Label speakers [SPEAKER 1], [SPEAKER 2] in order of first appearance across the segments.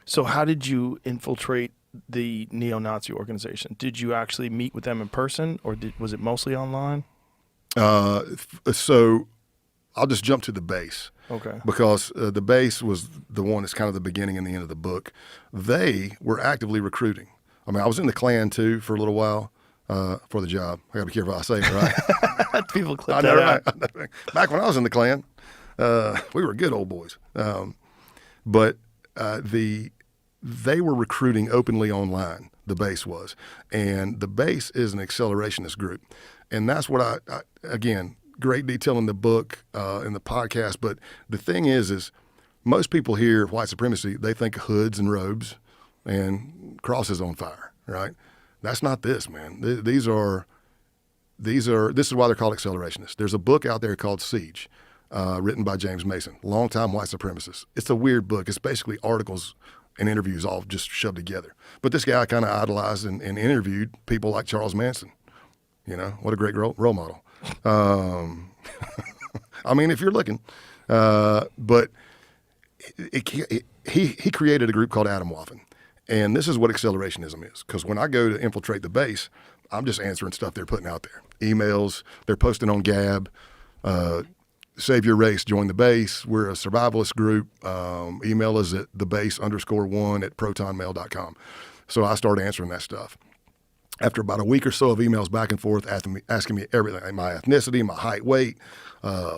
[SPEAKER 1] So how did you infiltrate the neo-Nazi organization? Did you actually meet with them in person, or was it mostly online?
[SPEAKER 2] So I'll just jump to the base.
[SPEAKER 1] Okay.
[SPEAKER 2] Because the base was the one that's kind of the beginning and the end of the book. They were actively recruiting. I mean, I was in the Klan too for a little while for the job. I got to be careful how I say it, right?
[SPEAKER 1] People clip
[SPEAKER 2] I
[SPEAKER 1] that
[SPEAKER 2] know,
[SPEAKER 1] out.
[SPEAKER 2] right? Back when I was in the Klan, we were good old boys. But they were recruiting openly online. The base was, and the base is an accelerationist group, and that's what I again. Great detail in the book, in the podcast. But the thing is most people hear white supremacy, they think hoods and robes and crosses on fire, right? That's not this, man. This is why they're called accelerationists. There's a book out there called Siege, written by James Mason, longtime white supremacist. It's a weird book. It's basically articles and interviews all just shoved together. But this guy kind of idolized and interviewed people like Charles Manson. You know, what a great role model. I mean, if you're looking, but he created a group called Atomwaffen, and this is what accelerationism is. Because when I go to infiltrate the base, I'm just answering stuff they're putting out there, emails they're posting on Gab. Save your race, join the base. We're a survivalist group. Email us at thebase_1@protonmail.com. So I started answering that stuff. After about a week or so of emails back and forth asking me everything, my ethnicity, my height, weight,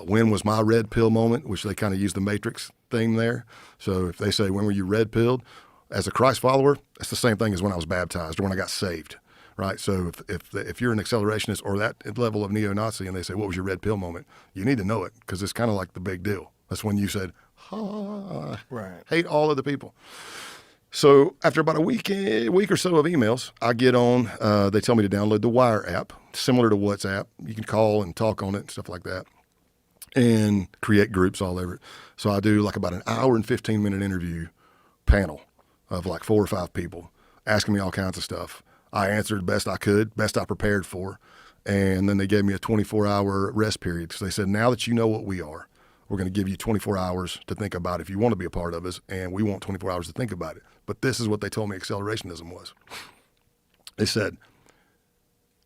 [SPEAKER 2] when was my red pill moment, which they kind of use the Matrix theme there. So if they say, when were you red pilled? As a Christ follower, that's the same thing as when I was baptized or when I got saved, right? So if you're an accelerationist or that level of neo-Nazi and they say, what was your red pill moment? You need to know it because it's kind of like the big deal. That's when you said,
[SPEAKER 1] Right.
[SPEAKER 2] hate all of the people. So after about a week or so of emails, I get on, they tell me to download the Wire app, similar to WhatsApp. You can call and talk on it and stuff like that and create groups all over it. So I do like about an hour and 15-minute interview panel of like 4 or 5 people asking me all kinds of stuff. I answered best I could, best I prepared for. And then they gave me a 24-hour rest period. So they said, now that you know what we are, we're going to give you 24 hours to think about if you want to be a part of us, and we want 24 hours to think about it. But this is what they told me accelerationism was. They said,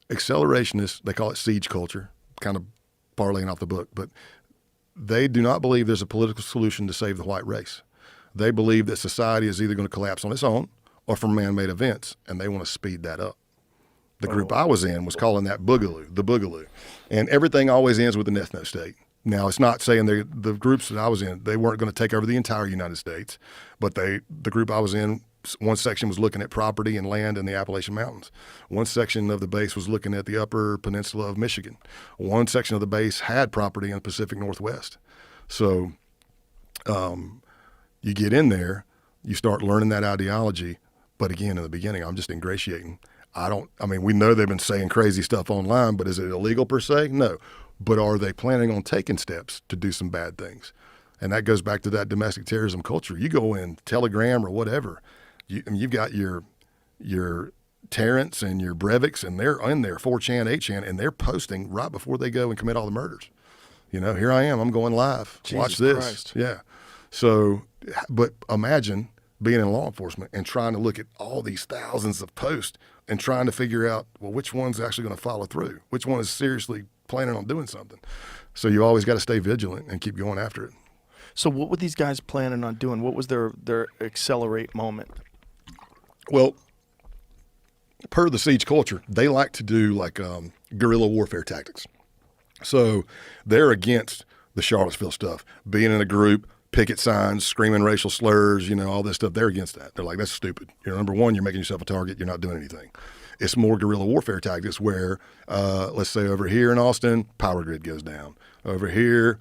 [SPEAKER 2] accelerationists, they call it siege culture, kind of parlaying off the book, but they do not believe there's a political solution to save the white race. They believe that society is either going to collapse on its own or from man-made events, and they want to speed that up. The group I was in was calling that boogaloo, the boogaloo. And everything always ends with an ethno state. Now, it's not saying the groups that I was in, they weren't going to take over the entire United States, but the group I was in, one section was looking at property and land in the Appalachian Mountains. One section of the base was looking at the upper peninsula of Michigan. One section of the base had property in the Pacific Northwest. So you get in there, you start learning that ideology, but again, in the beginning, I'm just ingratiating. We know they've been saying crazy stuff online, but is it illegal per se? No. But are they planning on taking steps to do some bad things? And that goes back to that domestic terrorism culture. You go in Telegram or whatever, you've got your Terrence and your Breiviks, and they're in there, 4chan, 8chan, and they're posting right before they go and commit all the murders. You know, here I am, I'm going live.
[SPEAKER 1] Jesus
[SPEAKER 2] Watch this.
[SPEAKER 1] Christ.
[SPEAKER 2] Yeah. So, but imagine being in law enforcement and trying to look at all these thousands of posts and trying to figure out, well, which one's actually going to follow through? Which one is seriously planning on doing something? So you always got to stay vigilant and keep going after it.
[SPEAKER 1] So what were these guys planning on doing? What was their accelerate moment?
[SPEAKER 2] Well, per the siege culture, they like to do like guerrilla warfare tactics. So they're against the Charlottesville stuff, being in a group, picket signs, screaming racial slurs, all this stuff. They're against that. They're like, that's stupid. Number one, you're making yourself a target. You're not doing anything. It's more guerrilla warfare tactics where, let's say over here in Austin, power grid goes down. Over here,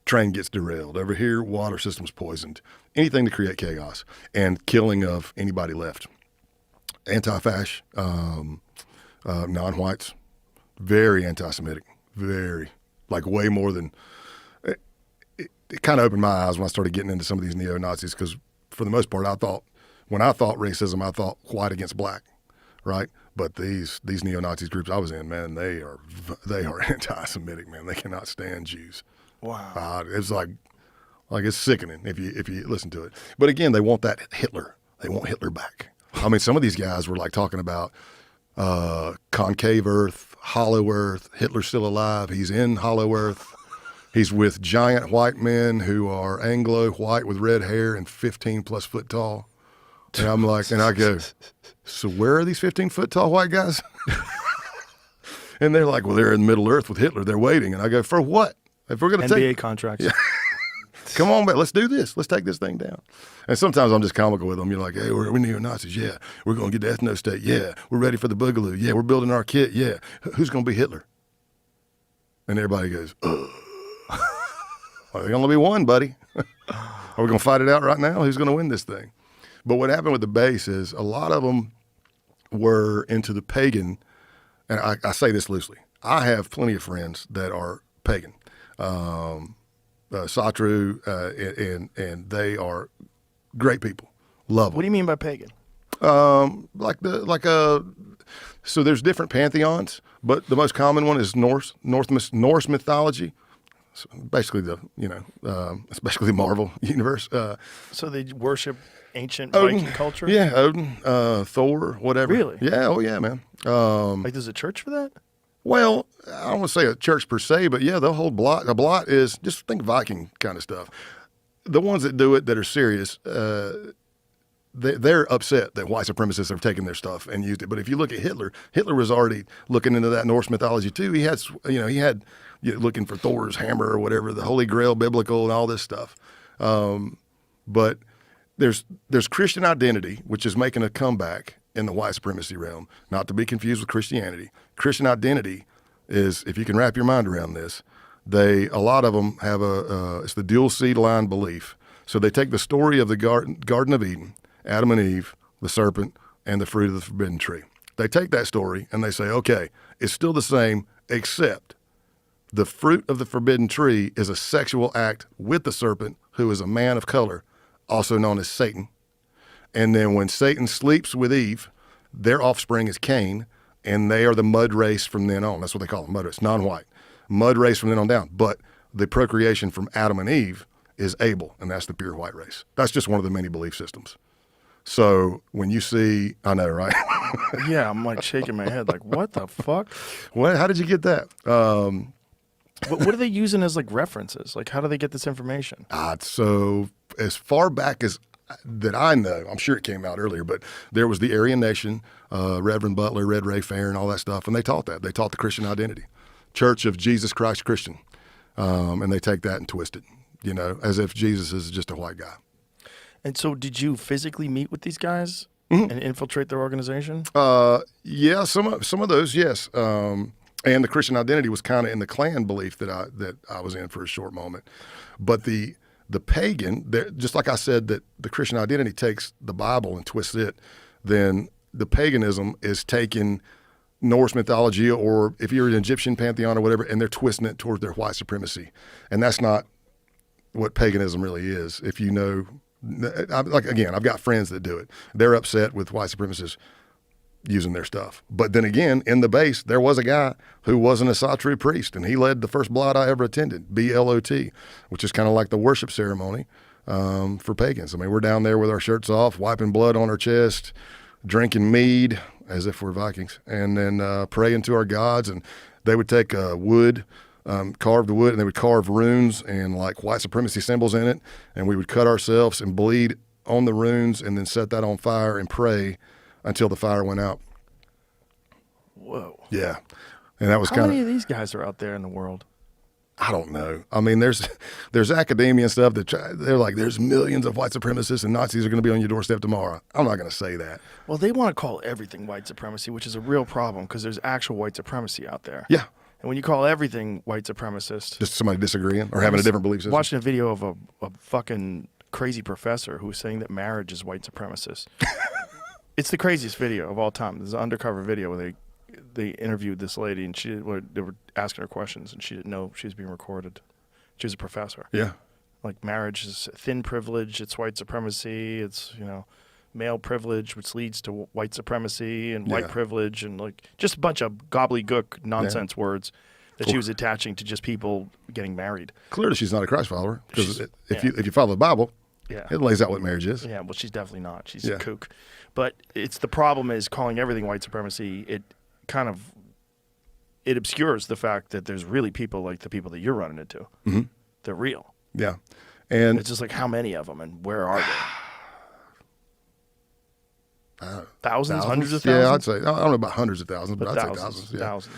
[SPEAKER 2] train gets derailed. Over here, water system's poisoned. Anything to create chaos and killing of anybody left. Anti-fash, non-whites, very anti-Semitic, very, like way more than, it kind of opened my eyes when I started getting into some of these neo-Nazis because for the most part, when I thought racism, I thought white against black, right? But these neo-Nazis groups I was in, man, they are anti-Semitic, man. They cannot stand Jews.
[SPEAKER 1] Wow.
[SPEAKER 2] It's like it's sickening if you listen to it. But again, they want that Hitler They want Hitler back. I mean, some of these guys were like talking about concave Earth, hollow Earth. Hitler's still alive. He's in hollow Earth. He's with giant white men who are Anglo white with red hair and 15+ foot tall. And I'm like, and I go, so where are these 15-foot tall white guys? And they're like, well, they're in Middle Earth with Hitler. They're waiting. And I go, for what? If we're going to
[SPEAKER 1] NBA
[SPEAKER 2] take
[SPEAKER 1] contracts.
[SPEAKER 2] Yeah. Come on, man, let's do this. Let's take this thing down. And sometimes I'm just comical with them. You're like, hey, we're neo-Nazis. Yeah. We're going to get the ethno-state. Yeah. We're ready for the boogaloo. Yeah. We're building our kit. Yeah. Who's going to be Hitler? And everybody goes, ugh. Well, there's going to be one, buddy. Are we going to fight it out right now? Who's going to win this thing? But what happened with the base is a lot of them were into the pagan, and I say this loosely. I have plenty of friends that are pagan. Satru, and they are great people. Love them.
[SPEAKER 1] What do you mean by pagan?
[SPEAKER 2] So there's different pantheons, but the most common one is Norse mythology. So basically it's basically the Marvel universe.
[SPEAKER 1] So they worship ancient
[SPEAKER 2] Odin,
[SPEAKER 1] Viking culture?
[SPEAKER 2] Yeah, Odin, Thor, whatever.
[SPEAKER 1] Really?
[SPEAKER 2] Yeah, oh yeah, man.
[SPEAKER 1] Like there's a church for that?
[SPEAKER 2] Well, I don't want to say a church per se, but yeah, they'll hold blot. A blot is just think Viking kind of stuff. The ones that do it that are serious, they're upset that white supremacists have taken their stuff and used it. But if you look at Hitler, Hitler was already looking into that Norse mythology too. He had looking for Thor's hammer or whatever, the Holy Grail, biblical, and all this stuff. But there's Christian identity, which is making a comeback in the white supremacy realm, not to be confused with Christianity. Christian identity is, if you can wrap your mind around this, a lot of them have it's the dual seed line belief. So they take the story of the Garden of Eden, Adam and Eve, the serpent, and the fruit of the forbidden tree. They take that story and they say, okay, it's still the same, except the fruit of the forbidden tree is a sexual act with the serpent, who is a man of color, also known as Satan. And then when Satan sleeps with Eve, their offspring is Cain, and they are the mud race from then on. That's what they call them, mud race, non-white. Mud race from then on down. But the procreation from Adam and Eve is Abel, and that's the pure white race. That's just one of the many belief systems. So when you see, I know, right?
[SPEAKER 1] Yeah, I'm like shaking my head like, what the fuck?
[SPEAKER 2] What? How did you get that?
[SPEAKER 1] What are they using as like references? Like, how do they get this information?
[SPEAKER 2] So as far back as that I know, I'm sure it came out earlier, but there was the Aryan Nation, Reverend Butler, Red Ray Fair, and all that stuff, and they taught that. They taught the Christian identity, Church of Jesus Christ Christian, and they take that and twist it, as if Jesus is just a white guy.
[SPEAKER 1] And so did you physically meet with these guys
[SPEAKER 2] Mm-hmm.
[SPEAKER 1] and infiltrate their organization?
[SPEAKER 2] Yeah, some of those, yes. And the Christian identity was kind of in the clan belief that I was in for a short moment, but the pagan, just like I said, that the Christian identity takes the Bible and twists it, then the paganism is taking Norse mythology, or if you're an Egyptian pantheon or whatever, and they're twisting it towards their white supremacy. And that's not what paganism really is. If you know, I've got friends that do it. They're upset with white supremacists using their stuff. But then again, in the base, there was a guy who wasn't a Satru priest, and he led the first blot I ever attended, BLOT, which is kind of like the worship ceremony for pagans. I mean, we're down there with our shirts off, wiping blood on our chest, drinking mead, as if we're Vikings, and then praying to our gods. And they would take wood, carved wood, and they would carve runes and like white supremacy symbols in it, and we would cut ourselves and bleed on the runes and then set that on fire and pray until the fire went out.
[SPEAKER 1] Whoa.
[SPEAKER 2] Yeah. And that was
[SPEAKER 1] How
[SPEAKER 2] kind
[SPEAKER 1] many of these guys are out there in the world?
[SPEAKER 2] I don't know. I mean, there's academia and stuff they're like, there's millions of white supremacists and Nazis are going to be on your doorstep tomorrow. I'm not going to say that.
[SPEAKER 1] Well, they want to call everything white supremacy, which is a real problem because there's actual white supremacy out there.
[SPEAKER 2] Yeah.
[SPEAKER 1] And when you call everything white supremacist,
[SPEAKER 2] Just somebody disagreeing or having a different belief system.
[SPEAKER 1] Watching a video of a fucking crazy professor who was saying that marriage is white supremacist. It's the craziest video of all time. There's an undercover video where they interviewed this lady and they were asking her questions and she didn't know she was being recorded. She was a professor.
[SPEAKER 2] Yeah.
[SPEAKER 1] Like marriage is thin privilege, it's white supremacy, it's, male privilege, which leads to white supremacy and white privilege and like just a bunch of gobbledygook nonsense words that she was attaching to just people getting married.
[SPEAKER 2] Clearly she's not a Christ follower because if you follow the Bible,
[SPEAKER 1] Yeah.
[SPEAKER 2] It lays out what marriage is.
[SPEAKER 1] Yeah, well, she's definitely not. She's
[SPEAKER 2] Yeah.
[SPEAKER 1] a kook. But it's the problem is calling everything white supremacy. It kind of it obscures the fact that there's really people like the people that you're running into.
[SPEAKER 2] Mm-hmm.
[SPEAKER 1] They're real.
[SPEAKER 2] Yeah. And
[SPEAKER 1] It's just like how many of them and where are they? Thousands, hundreds of thousands.
[SPEAKER 2] Yeah, I'd say I don't know about hundreds of thousands, but I'd say
[SPEAKER 1] thousands,
[SPEAKER 2] thousands. Yeah.
[SPEAKER 1] thousands.